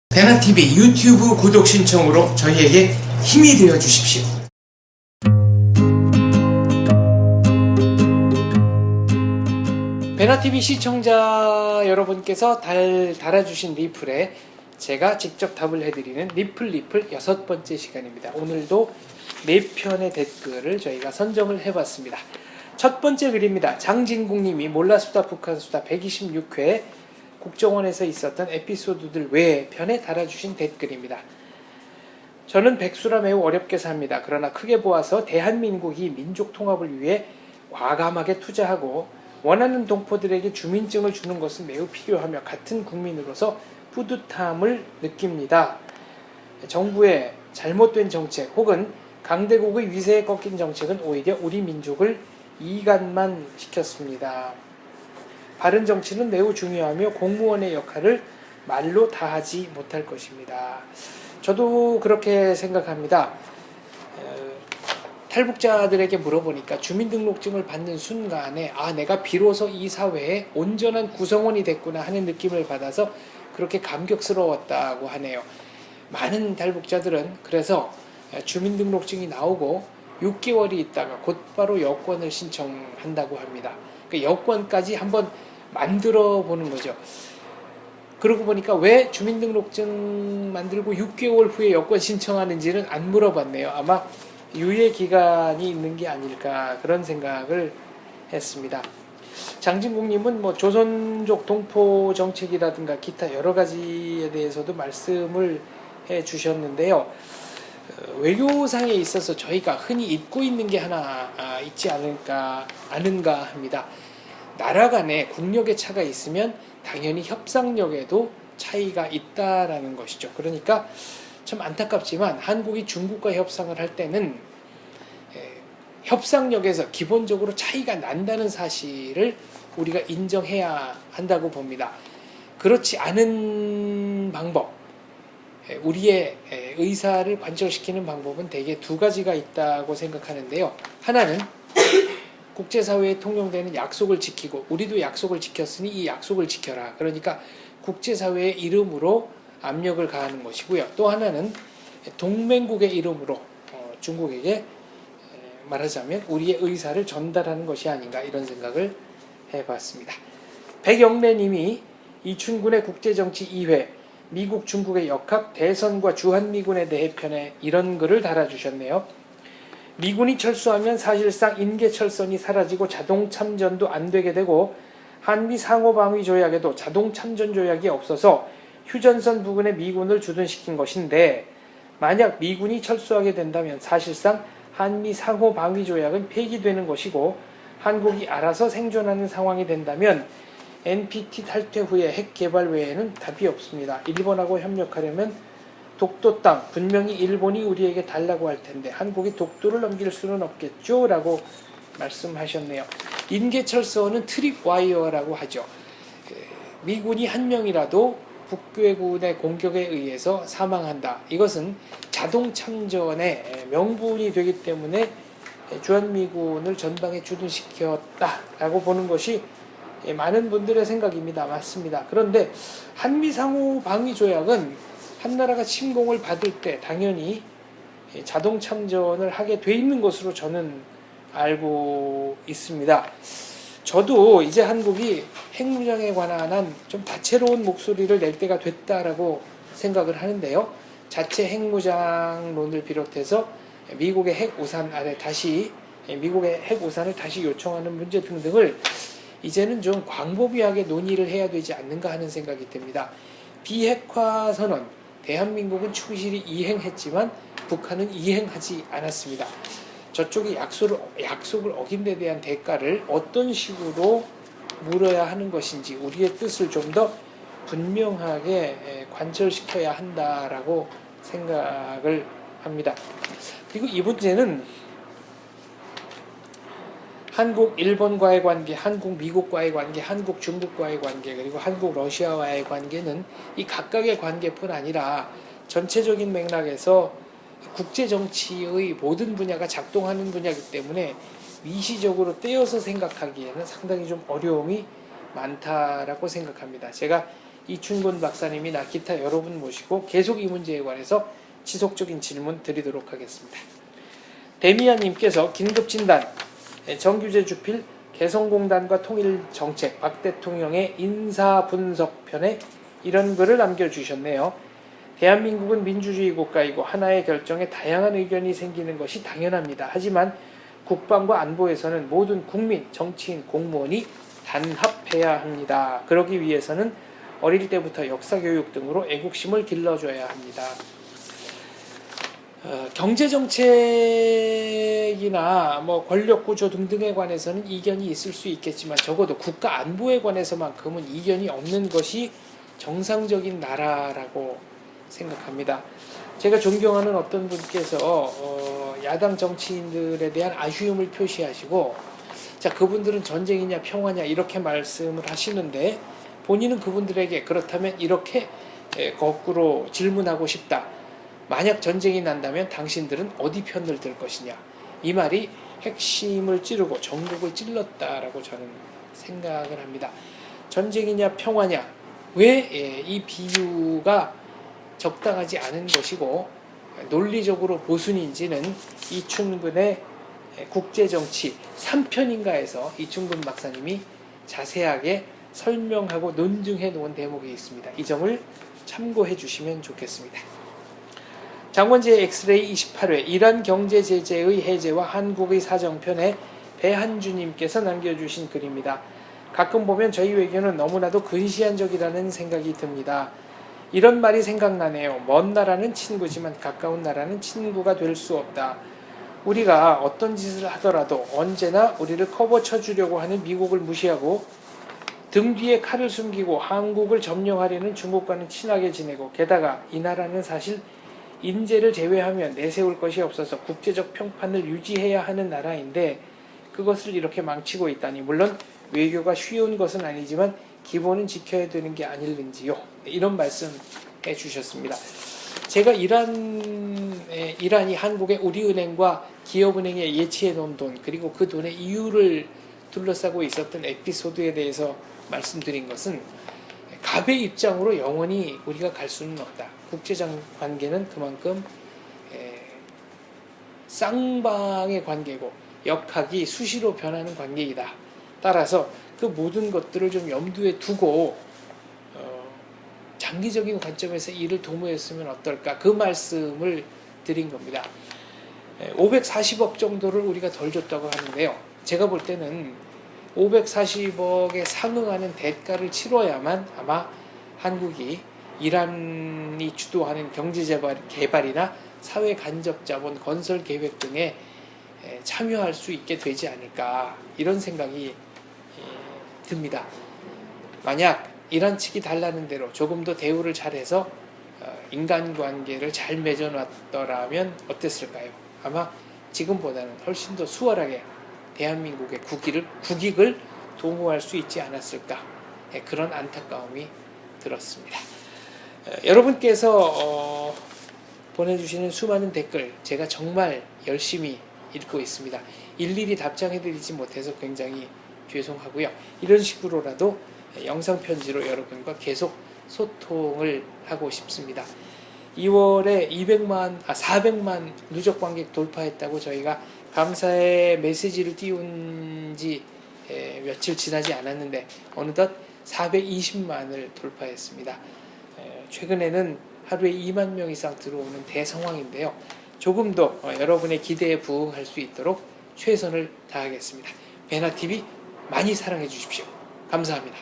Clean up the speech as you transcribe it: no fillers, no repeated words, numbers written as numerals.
배나TV 유튜브 구독 신청으로 저희에게 힘이 되어 주십시오. 배나TV 시청자 여러분께서 달아주신 리플에 제가 직접 답을 해드리는 리플 6번째 시간입니다. 오늘도 4편의 댓글을 저희가 선정을 해봤습니다. 첫 번째 글입니다. 장진국님이 몰라수다 북한수다 126회 국정원에서 있었던 에피소드들 외 편에 달아주신 댓글입니다. 저는 백수라 매우 어렵게 삽니다. 그러나 크게 보아서 대한민국이 민족 통합을 위해 과감하게 투자하고 원하는 동포들에게 주민증을 주는 것은 매우 필요하며 같은 국민으로서 뿌듯함을 느낍니다. 정부의 잘못된 정책 혹은 강대국의 위세에 꺾인 정책은 오히려 우리 민족을 이간만 시켰습니다. 바른 정치는 매우 중요하며 공무원의 역할을 말로 다하지 못할 것입니다. 저도 그렇게 생각합니다. 탈북자들에게 물어보니까 주민등록증을 받는 순간에 내가 비로소 이 사회의 온전한 구성원이 됐구나 하는 느낌을 받아서 그렇게 감격스러웠다고 하네요. 많은 탈북자들은 그래서 주민등록증이 나오고 6개월이 있다가 곧바로 여권을 신청한다고 합니다. 그러니까 여권까지 한번 만들어 보는 거죠. 그러고 보니까 왜 주민등록증 만들고 6개월 후에 여권 신청하는지는 안 물어봤네요. 아마 유예 기간이 있는 게 아닐까 그런 생각을 했습니다. 장진국님은 조선족 동포 정책이라든가 기타 여러 가지에 대해서도 말씀을 해 주셨는데요. 외교상에 있어서 저희가 흔히 잊고 있는 게 하나 있지 아는가 합니다. 나라 간에 국력의 차가 있으면 당연히 협상력에도 차이가 있다라는 것이죠. 그러니까 참 안타깝지만 한국이 중국과 협상을 할 때는 협상력에서 기본적으로 차이가 난다는 사실을 우리가 인정해야 한다고 봅니다. 그렇지 않은 방법, 우리의 의사를 관철시키는 방법은 대개 두 가지가 있다고 생각하는데요. 하나는 국제사회에 통용되는 약속을 지키고 우리도 약속을 지켰으니 이 약속을 지켜라. 그러니까 국제사회의 이름으로 압력을 가하는 것이고요. 또 하나는 동맹국의 이름으로 중국에게 말하자면 우리의 의사를 전달하는 것이 아닌가 이런 생각을 해봤습니다. 백영래님이 이춘군의 국제정치 2회 미국 중국의 역학 대선과 주한미군에 대해 편에 이런 글을 달아주셨네요. 미군이 철수하면 사실상 인계철선이 사라지고 자동참전도 안 되게 되고 한미 상호방위조약에도 자동참전조약이 없어서 휴전선 부근에 미군을 주둔시킨 것인데 만약 미군이 철수하게 된다면 사실상 한미 상호방위조약은 폐기되는 것이고 한국이 알아서 생존하는 상황이 된다면 NPT 탈퇴 후에 핵 개발 외에는 답이 없습니다. 일본하고 협력하려면 독도 땅 분명히 일본이 우리에게 달라고 할 텐데 한국이 독도를 넘길 수는 없겠죠? 라고 말씀하셨네요. 인계철선은 트립와이어라고 하죠. 미군이 한 명이라도 북괴군의 공격에 의해서 사망한다. 이것은 자동참전의 명분이 되기 때문에 주한미군을 전방에 주둔시켰다라고 보는 것이 많은 분들의 생각입니다. 맞습니다. 그런데 한미상호방위조약은 한 나라가 침공을 받을 때 당연히 자동참전을 하게 돼 있는 것으로 저는 알고 있습니다. 저도 이제 한국이 핵무장에 관한 좀 다채로운 목소리를 낼 때가 됐다라고 생각을 하는데요. 자체 핵무장론을 비롯해서 미국의 핵우산 아래 미국의 핵우산을 다시 요청하는 문제 등등을 이제는 좀 광범위하게 논의를 해야 되지 않는가 하는 생각이 듭니다. 비핵화 선언, 대한민국은 충실히 이행했지만 북한은 이행하지 않았습니다. 저쪽이 약속을 어긴 데 대한 대가를 어떤 식으로 물어야 하는 것인지 우리의 뜻을 좀 더 분명하게 관철시켜야 한다라고 생각을 합니다. 그리고 이 문제는 한국 일본과의 관계, 한국 미국과의 관계, 한국 중국과의 관계, 그리고 한국 러시아와의 관계는 이 각각의 관계뿐 아니라 전체적인 맥락에서 국제정치의 모든 분야가 작동하는 분야이기 때문에 미시적으로 떼어서 생각하기에는 상당히 좀 어려움이 많다라고 생각합니다. 제가 이춘근 박사님이나 기타 여러분 모시고 계속 이 문제에 관해서 지속적인 질문 드리도록 하겠습니다. 데미안님께서 긴급진단 정규제 주필 개성공단과 통일정책 박 대통령의 인사분석편에 이런 글을 남겨주셨네요. 대한민국은 민주주의 국가이고 하나의 결정에 다양한 의견이 생기는 것이 당연합니다. 하지만 국방과 안보에서는 모든 국민, 정치인, 공무원이 단합해야 합니다. 그러기 위해서는 어릴 때부터 역사교육 등으로 애국심을 길러줘야 합니다. 경제정책이나 권력구조 등등에 관해서는 이견이 있을 수 있겠지만 적어도 국가 안보에 관해서만큼은 이견이 없는 것이 정상적인 나라라고 생각합니다. 제가 존경하는 어떤 분께서 야당 정치인들에 대한 아쉬움을 표시하시고 자, 그분들은 전쟁이냐 평화냐 이렇게 말씀을 하시는데 본인은 그분들에게 그렇다면 이렇게 거꾸로 질문하고 싶다. 만약 전쟁이 난다면 당신들은 어디 편을 들 것이냐. 이 말이 핵심을 찌르고 전국을 찔렀다라고 저는 생각을 합니다. 전쟁이냐 평화냐 왜 이 비유가 적당하지 않은 것이고 논리적으로 보순인지는 이춘근의 국제정치 3편인가에서 이춘근 박사님이 자세하게 설명하고 논증해 놓은 대목이 있습니다. 이 점을 참고해 주시면 좋겠습니다. 장원재 엑스레이 28회 이란 경제 제재의 해제와 한국의 사정편에 배한주님께서 남겨주신 글입니다. 가끔 보면 저희 외교는 너무나도 근시안적이라는 생각이 듭니다. 이런 말이 생각나네요. 먼 나라는 친구지만 가까운 나라는 친구가 될 수 없다. 우리가 어떤 짓을 하더라도 언제나 우리를 커버쳐주려고 하는 미국을 무시하고 등 뒤에 칼을 숨기고 한국을 점령하려는 중국과는 친하게 지내고 게다가 이 나라는 사실 인재를 제외하면 내세울 것이 없어서 국제적 평판을 유지해야 하는 나라인데 그것을 이렇게 망치고 있다니 물론 외교가 쉬운 것은 아니지만 기본은 지켜야 되는 게 아닐는지요. 이런 말씀 해주셨습니다. 제가 이란이 한국의 우리은행과 기업은행에 예치해 놓은 돈 그리고 그 돈의 이유를 둘러싸고 있었던 에피소드에 대해서 말씀드린 것은 갑의 입장으로 영원히 우리가 갈 수는 없다. 국제적 관계는 그만큼 쌍방의 관계고 역학이 수시로 변하는 관계이다. 따라서 그 모든 것들을 좀 염두에 두고 장기적인 관점에서 이를 도모했으면 어떨까 그 말씀을 드린 겁니다. 540억 정도를 우리가 덜 줬다고 하는데요. 제가 볼 때는 540억에 상응하는 대가를 치러야만 아마 한국이 이란이 주도하는 경제개발이나 사회 간접자본 건설 계획 등에 참여할 수 있게 되지 않을까 이런 생각이 듭니다. 만약 이란 측이 달라는 대로 조금 더 대우를 잘해서 인간관계를 잘 맺어놨더라면 어땠을까요? 아마 지금보다는 훨씬 더 수월하게 대한민국의 국익을 도모할 수 있지 않았을까 그런 안타까움이 들었습니다. 여러분께서 보내주시는 수많은 댓글 제가 정말 열심히 읽고 있습니다. 일일이 답장해드리지 못해서 굉장히 죄송하고요. 이런 식으로라도 영상편지로 여러분과 계속 소통을 하고 싶습니다. 2월에 400만 누적 관객 돌파했다고 저희가 감사의 메시지를 띄운 지 며칠 지나지 않았는데 어느덧 420만을 돌파했습니다. 최근에는 하루에 2만 명 이상 들어오는 대성황인데요. 조금 더 여러분의 기대에 부응할 수 있도록 최선을 다하겠습니다. 배나TV 많이 사랑해 주십시오. 감사합니다.